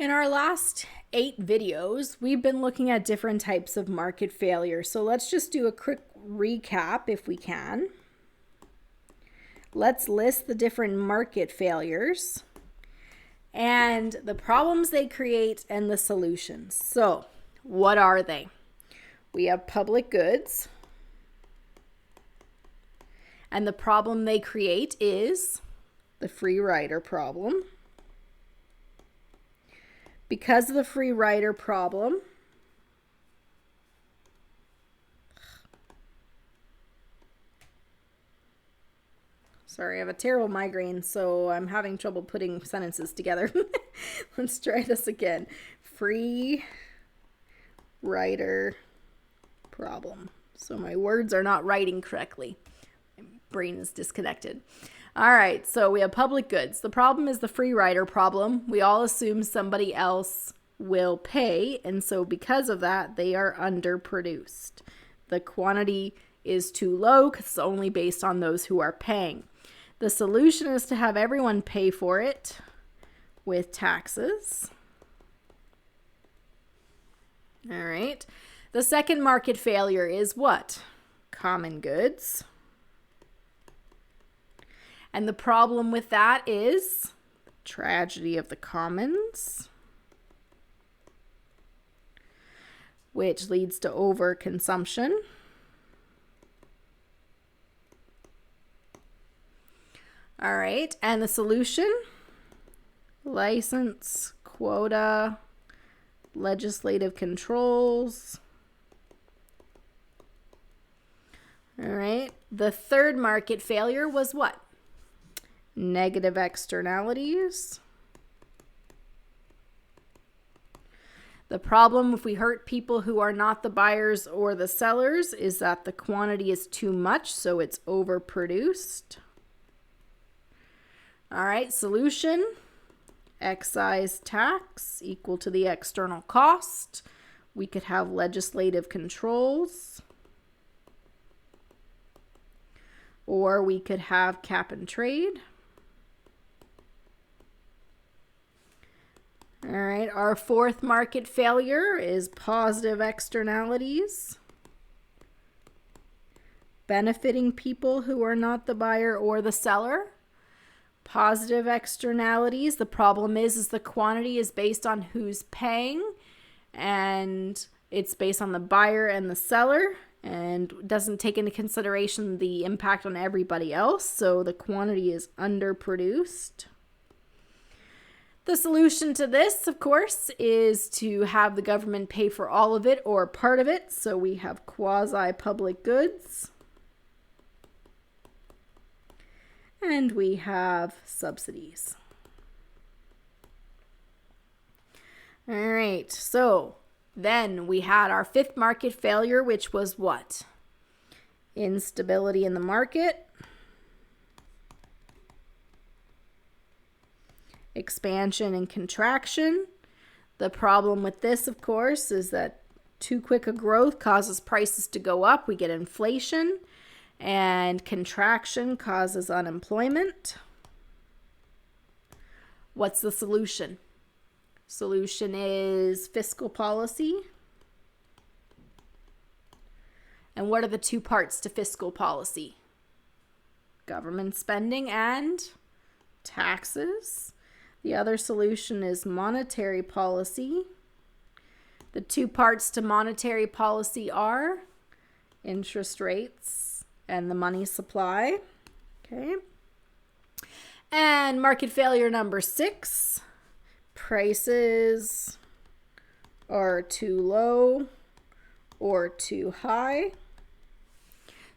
In our last 8 videos, we've been looking at different types of market failure. So let's just do a quick recap if we can. Let's list the different market failures and the problems they create and the solutions. So, what are they? We have public goods, and the problem they create is the free rider problem. Because of the free rider problem, sorry, I have a terrible migraine, so I'm having trouble putting sentences together. Let's try this again. Free rider problem. So my words are not writing correctly. My brain is disconnected. All right, so we have public goods. The problem is the free rider problem. We all assume somebody else will pay, and so because of that, they are underproduced. The quantity is too low because it's only based on those who are paying. The solution is to have everyone pay for it with taxes. All right. The second market failure is what? Common goods. And the problem with that is the tragedy of the commons, which leads to overconsumption. All right, and the solution? License, quota, legislative controls. All right, the third market failure was what? Negative externalities. The problem if we hurt people who are not the buyers or the sellers is that the quantity is too much, so it's overproduced. All right, solution, excise tax equal to the external cost. We could have legislative controls, or we could have cap and trade. All right, our fourth market failure is positive externalities, benefiting people who are not the buyer or the seller. Positive externalities, the problem is the quantity is based on who's paying, and it's based on the buyer and the seller, and doesn't take into consideration the impact on everybody else, so the quantity is underproduced. The solution to this, of course, is to have the government pay for all of it or part of it. So we have quasi-public goods. And we have subsidies. All right, so then we had our fifth market failure, which was what? Instability in the market. Expansion and contraction. The problem with this, of course, is that too quick a growth causes prices to go up. We get inflation, and contraction causes unemployment. What's the solution? Solution is fiscal policy. And what are the two parts to fiscal policy? Government spending and taxes. The other solution is monetary policy. The two parts to monetary policy are interest rates and the money supply. Okay. And market failure number 6, prices are too low or too high.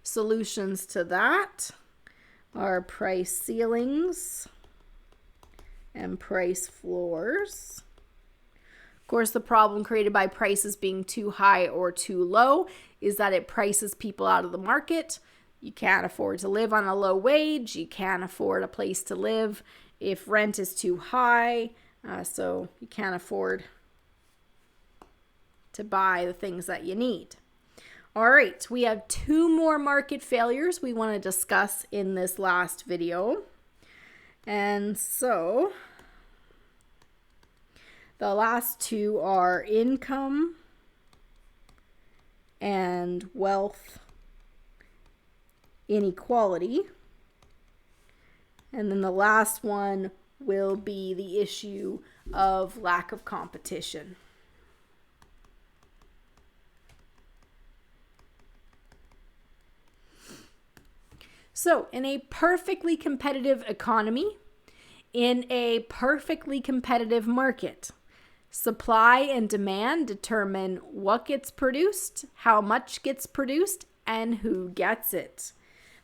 Solutions to that are price ceilings and price floors. Of course, the problem created by prices being too high or too low is that it prices people out of the market. You can't afford to live on a low wage. You can't afford a place to live if rent is too high. So you can't afford to buy the things that you need. All right, we have 2 more market failures we want to discuss in this last video. And so The last two are income and wealth inequality. And then the last one will be the issue of lack of competition. So, in a perfectly competitive economy, in a perfectly competitive market, supply and demand determine what gets produced, how much gets produced, and who gets it.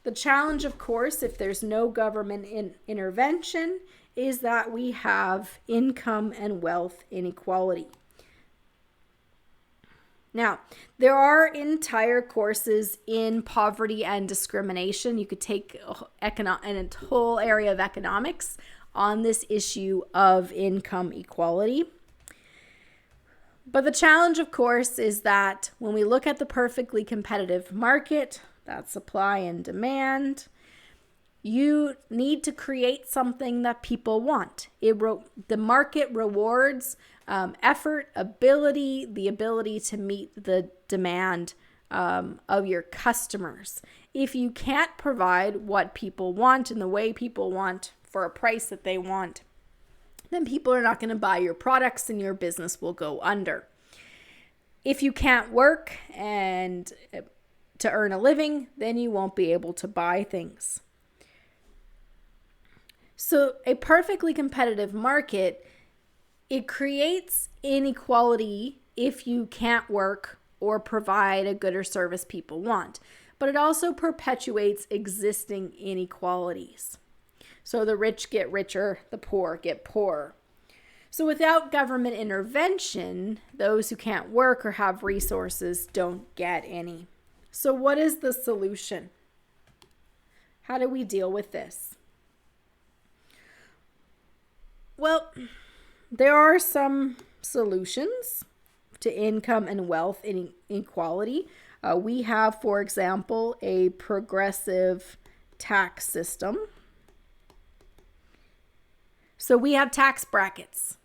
The challenge, of course, if there's no government intervention, is that we have income and wealth inequality. Now, there are entire courses in poverty and discrimination. You could take a whole area of economics on this issue of income equality. But the challenge, of course, is that when we look at the perfectly competitive market, that's supply and demand, you need to create something that people want. The market rewards effort, ability, the ability to meet the demand of your customers. If you can't provide what people want in the way people want for a price that they want, then people are not going to buy your products and your business will go under. If you can't work and to earn a living, then you won't be able to buy things. So a perfectly competitive market, it creates inequality if you can't work or provide a good or service people want. But it also perpetuates existing inequalities. So the rich get richer, the poor get poorer. So without government intervention, those who can't work or have resources don't get any. So what is the solution? How do we deal with this? Well, there are some solutions to income and wealth inequality. We have, for example, a progressive tax system. So we have tax brackets.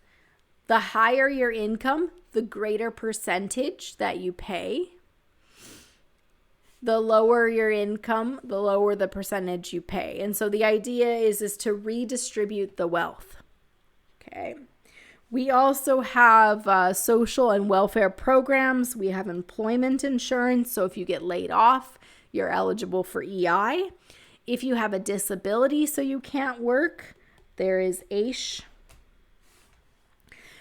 The higher your income, the greater percentage that you pay. The lower your income, the lower the percentage you pay. And so the idea is to redistribute the wealth. Okay. We also have social and welfare programs. We have employment insurance. So if you get laid off, you're eligible for EI. If you have a disability so you can't work, there is AISH.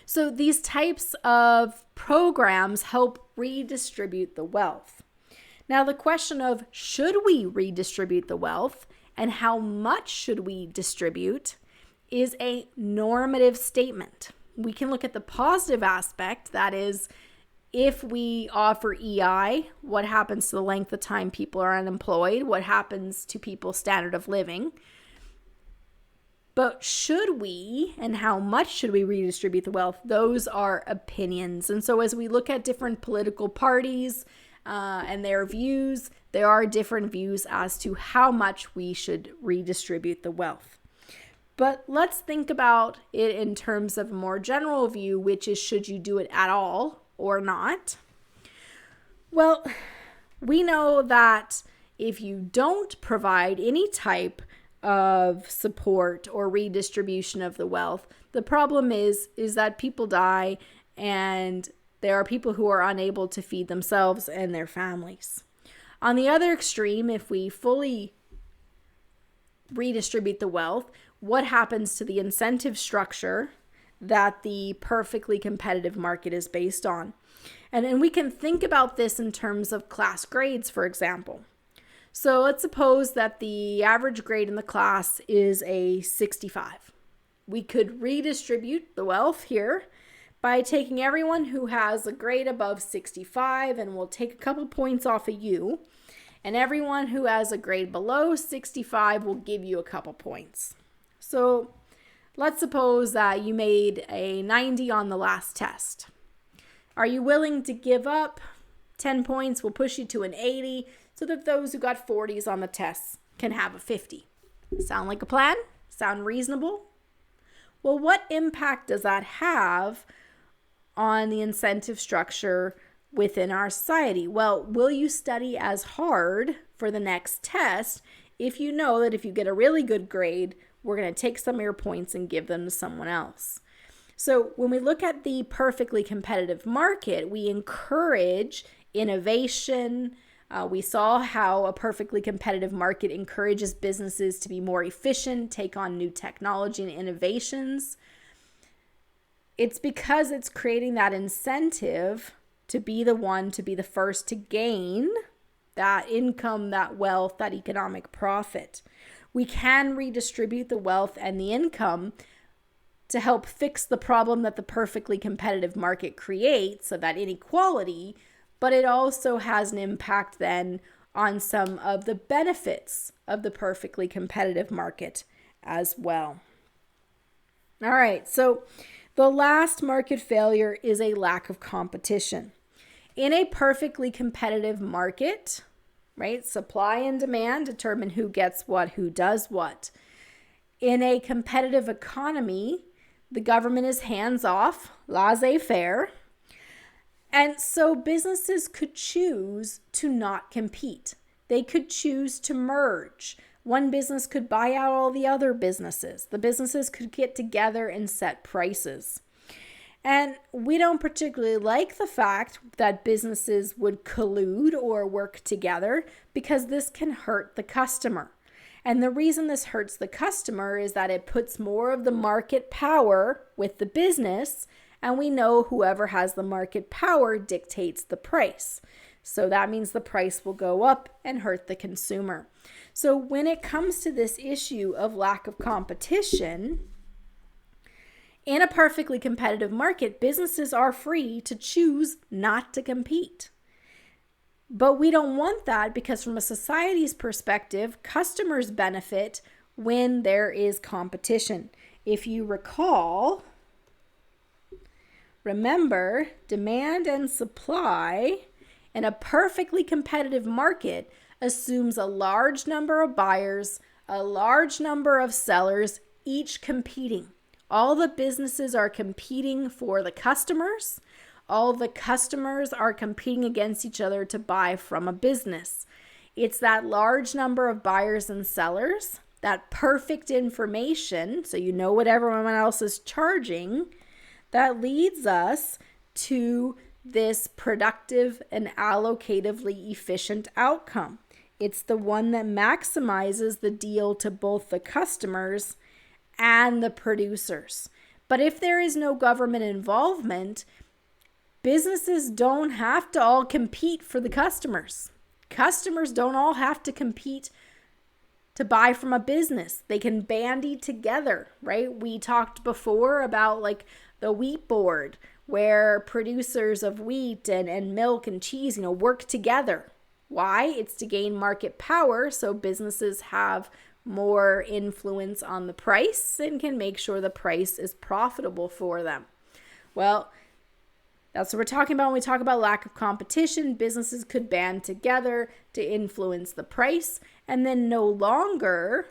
So these types of programs help redistribute the wealth. Now the question of should we redistribute the wealth and how much should we distribute is a normative statement. We can look at the positive aspect, that is, if we offer EI, what happens to the length of time people are unemployed? What happens to people's standard of living? But should we and how much should we redistribute the wealth? Those are opinions. And so as we look at different political parties and their views, there are different views as to how much we should redistribute the wealth. But let's think about it in terms of a more general view, which is should you do it at all or not? Well, we know that if you don't provide any type of support or redistribution of the wealth, the problem is that people die and there are people who are unable to feed themselves and their families. On the other extreme, if we fully redistribute the wealth, what happens to the incentive structure that the perfectly competitive market is based on? And we can think about this in terms of class grades, for example. So let's suppose that the average grade in the class is a 65. We could redistribute the wealth here by taking everyone who has a grade above 65, and we'll take a couple points off of you. And everyone who has a grade below 65 will give you a couple points. So let's suppose that you made a 90 on the last test. Are you willing to give up 10 points? We'll push you to an 80 so that those who got 40s on the tests can have a 50. Sound like a plan? Sound reasonable? Well, what impact does that have on the incentive structure within our society. Well, will you study as hard for the next test if you know that if you get a really good grade, we're going to take some of your points and give them to someone else? So when we look at the perfectly competitive market, we encourage innovation. We saw how a perfectly competitive market encourages businesses to be more efficient, take on new technology and innovations. It's because it's creating that incentive to be the one, to be the first to gain that income, that wealth, that economic profit. We can redistribute the wealth and the income to help fix the problem that the perfectly competitive market creates, so that inequality, but it also has an impact then on some of the benefits of the perfectly competitive market as well. All right, so the last market failure is a lack of competition. In a perfectly competitive market, right, supply and demand determine who gets what, who does what. In a competitive economy, the government is hands-off, laissez-faire, and so businesses could choose to not compete. They could choose to merge. One business could buy out all the other businesses. The businesses could get together and set prices. And we don't particularly like the fact that businesses would collude or work together because this can hurt the customer. And the reason this hurts the customer is that it puts more of the market power with the business, and we know whoever has the market power dictates the price. So that means the price will go up and hurt the consumer. So when it comes to this issue of lack of competition, in a perfectly competitive market, businesses are free to choose not to compete. But we don't want that because from a society's perspective, customers benefit when there is competition. If you remember, demand and supply in a perfectly competitive market assumes a large number of buyers, a large number of sellers, each competing. All the businesses are competing for the customers. All the customers are competing against each other to buy from a business. It's that large number of buyers and sellers, that perfect information, so you know what everyone else is charging, that leads us to this productive and allocatively efficient outcome. It's the one that maximizes the deal to both the customers and the producers. But if there is no government involvement, businesses don't have to all compete for the customers. Customers don't all have to compete to buy from a business. They can bandy together, right? We talked before about like the wheat board, where producers of wheat and milk and cheese, work together. Why? It's to gain market power, so businesses have more influence on the price and can make sure the price is profitable for them. Well, that's what we're talking about when we talk about lack of competition. Businesses could band together to influence the price, and then no longer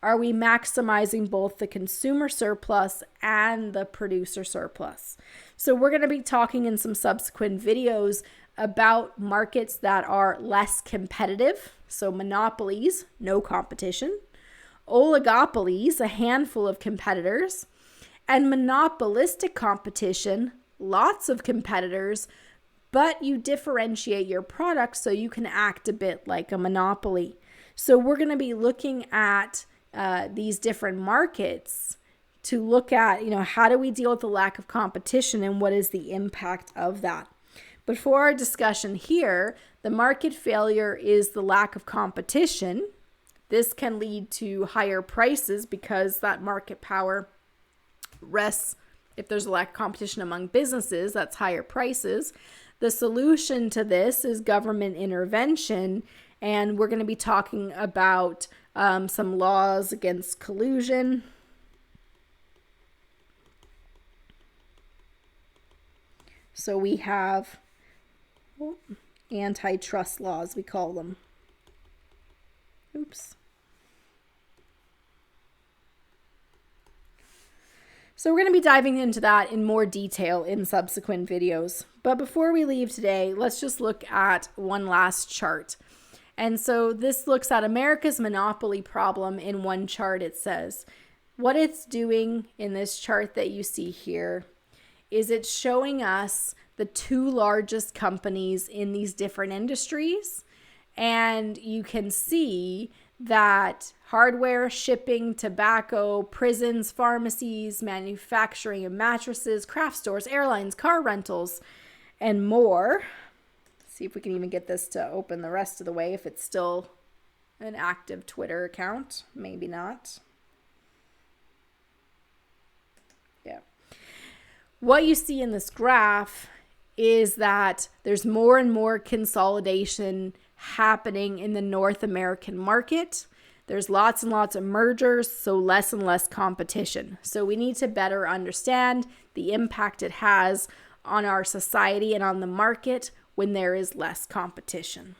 are we maximizing both the consumer surplus and the producer surplus. So we're going to be talking in some subsequent videos about markets that are less competitive. So monopolies, no competition. Oligopolies, a handful of competitors. And monopolistic competition, lots of competitors, but you differentiate your product so you can act a bit like a monopoly. So we're going to be looking at these different markets to look at, how do we deal with the lack of competition and what is the impact of that. But for our discussion here, the market failure is the lack of competition. This can lead to higher prices because that market power rests. If there's a lack of competition among businesses, that's higher prices. The solution to this is government intervention, and we're going to be talking about some laws against collusion. So we have antitrust laws, we call them. So we're going to be diving into that in more detail in subsequent videos. But before we leave today, let's just look at one last chart. And so this looks at America's monopoly problem in one chart. It says what it's doing in this chart that you see here is it's showing us the two largest companies in these different industries. And you can see that hardware, shipping, tobacco, prisons, pharmacies, manufacturing of mattresses, craft stores, airlines, car rentals, and more. See if we can even get this to open the rest of the way if it's still an active Twitter account. Maybe not. Yeah. What you see in this graph is that there's more and more consolidation happening in the North American market. There's lots and lots of mergers, so less and less competition. So we need to better understand the impact it has on our society and on the market when there is less competition.